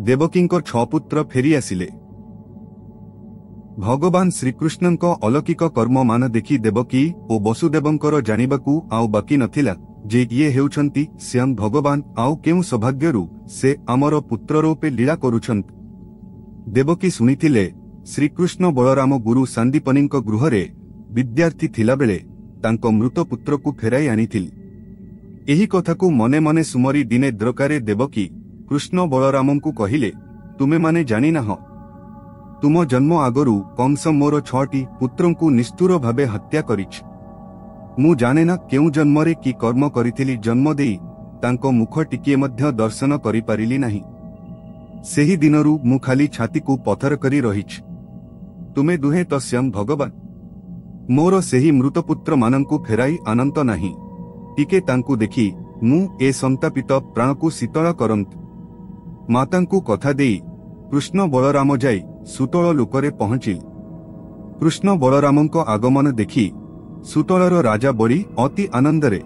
देवकींको 6 पुत्र फेरी आसिले। भगवान श्रीकृष्णଙ୍କ अलौकिक कर्म मान देखि देवकी ओ वसुदेवंकर जानिबाकू आउ बाकी नथिला जे ये हेउछंती स्वयं भगवान आउ केउ सौभाग्यरू से आमर पुत्र रूपे लीला करुछंत। देवकी सुनिथिले श्रीकृष्ण बलराम गुरु सांदीपनीଙ୍କ गृहरे विद्यार्थी थिला बेले तांको मृत पुत्र को फेराई आनिथिल। एही कथा को मने मने सुमरी दिने द्रकारे देवकी कृष्ण बलराम को कहिले, तुमे माने जानी नाह, तुम जन्म आगरू कंस मोर 6टी पुत्रं को निष्ठुर भावे हत्या करिछ। मु जाने ना केउ जन्मरे की कर्म करिथिली जन्म देई तांको मुख टिकिए मध्य दर्शन करि पारिली नाही। सेही दिनरू मु खाली छाती को पथर करी रहिछ। तुमे दुहे तो स्वयं भगवान। मोर सेही मृतपुत्र मानंकु फेराई अनंत नाही। टिके तांकु देखि मु ए संतापित प्राण को शीतल करंत। मातांकु कथा देई कृष्ण बलराम जाई सुतल लोकरे पहुंचिल। कृष्ण बलरामंको आगमन देखि सुतलर राजा बड़ी अति आनंदरे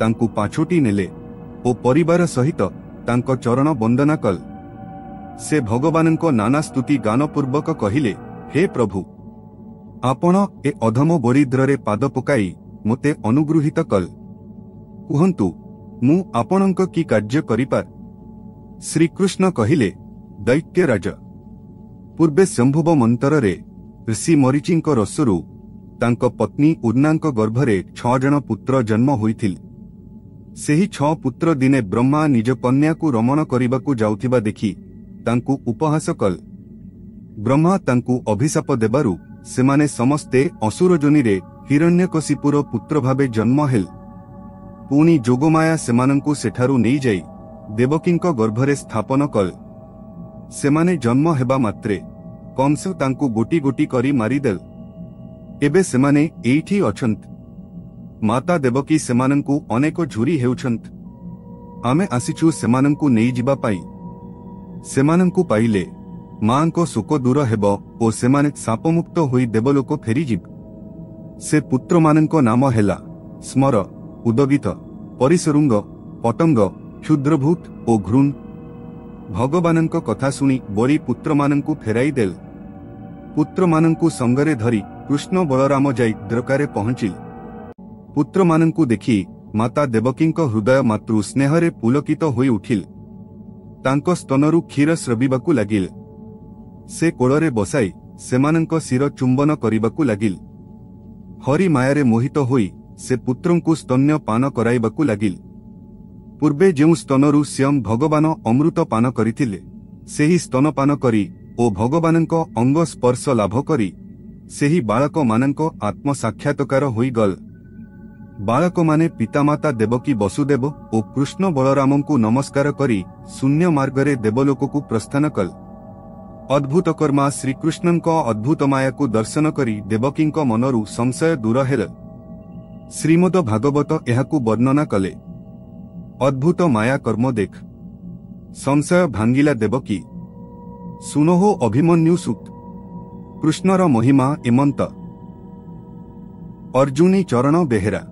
तांकु पाछोटी नेले ओ परिवार सहित तांको चरण वंदना कल। से भगवानंको नाना स्तुति गान पूर्वक कहिले, हे प्रभु, आपण ए अधम बरिद्ररे पाद पकाई मोते अनुगृहित कल। कुहंतु मु आपणंक की कार्य करिपार। श्रीकृष्ण कहिले, दैत्य राजा, पूर्वे शंभुव मंतररे ऋषि मरीचिंक रसरु तांको पत्नी उर्नांक गर्भरे 6 जन पुत्र जन्म होइथिल। सेही 6 पुत्र दिने ब्रह्मा निज कन्या को रमण करिबाकू जाउथिबा देखि तांकू उपहास कल। ब्रह्मा तांकू अभिशाप देबारु सेमाने समस्ते असुर जोनिरे हिरण्यकशिपुर पुत्र भावे जन्म हेल। पुणी जोगमाया सेमानंकू सेठारु नेई जाई देवकींक गर्भरे स्थापन कल। सेमाने जन्म हेबा मात्रे कंस तांकू गोटी गोटी करी मारिदेल। एबे सेमाने एइठी अछंत। माता देवकी सेमानंकू अनेक झुरी हेउछंत। आमे आसिछु सेमानंकू नेई जिबा पाई। सेमानंकू पाइले मांको शोक दूर हेबो ओ सेमाने सापमुक्त होई देवलोक फेरी जिब। से पुत्र मानंको नाम हेला स्मर, उदगित, परिसरुंग, पतंग, क्षुद्रभूत ओ घृण। भगवानंको कथा सुनी बड़ी पुत्र मानंकू फेराई देल। पुत्र मानंकू संगरे धरी कृष्ण बलराम जाई द्रकारे पहुंचिल। पुत्र मानंकू देखि माता देवकींक हृदय मातृ स्नेहरे पुलकित होई उठिल। तांको स्तनरु क्षीर स्रबिबाकू लागिल। से कोଳରେ बसाई सेमानंक शिर चुंबन करिबाकू लागिल। हरि मायारे मोहित होई से पुत्रंकू स्तन्य पान कराइबाकू लागिल। पूर्वे जेउ स्तनरु स्वयं भगवान अमृत पान करिथिले सेही स्तन पान करी ओ भगवानंक अंग स्पर्श लाभ करी सेही बालक मानंक आत्म साक्षात्कार होई गल। बालक माने पितामाता देवकी वसुदेव ओ कृष्ण बलरामंकू नमस्कार करी शून्य मार्गरे देवलोककू प्रस्थान कल। अद्भुत कर्मा श्रीकृष्णंक अद्भुत माया को दर्शन करी देवकींक मनरु संशय दूर हेल। श्रीमद भागवत एहाकू वर्णना कले। अद्भुत माया कर्म देख संशय भांगिला देवकी। सुनहो अभिमन्यु सुत कृष्णर महिमा एमंत। अर्जुनी चरण बेहेरा।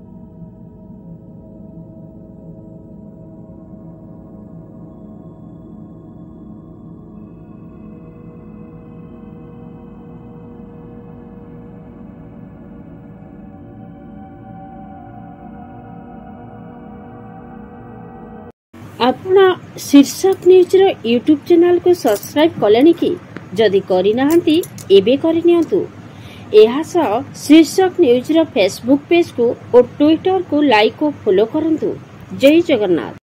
आपना शीर्षक न्यूज रो यूट्यूब चैनल को सब्सक्राइब कलेनी कि जदि करि नाहंती एबे करि नियंतु। एहा सह शीर्षक न्यूज रो फेसबुक पेज को और ट्विटर को लाइक और फॉलो करंतु। जय जगन्नाथ।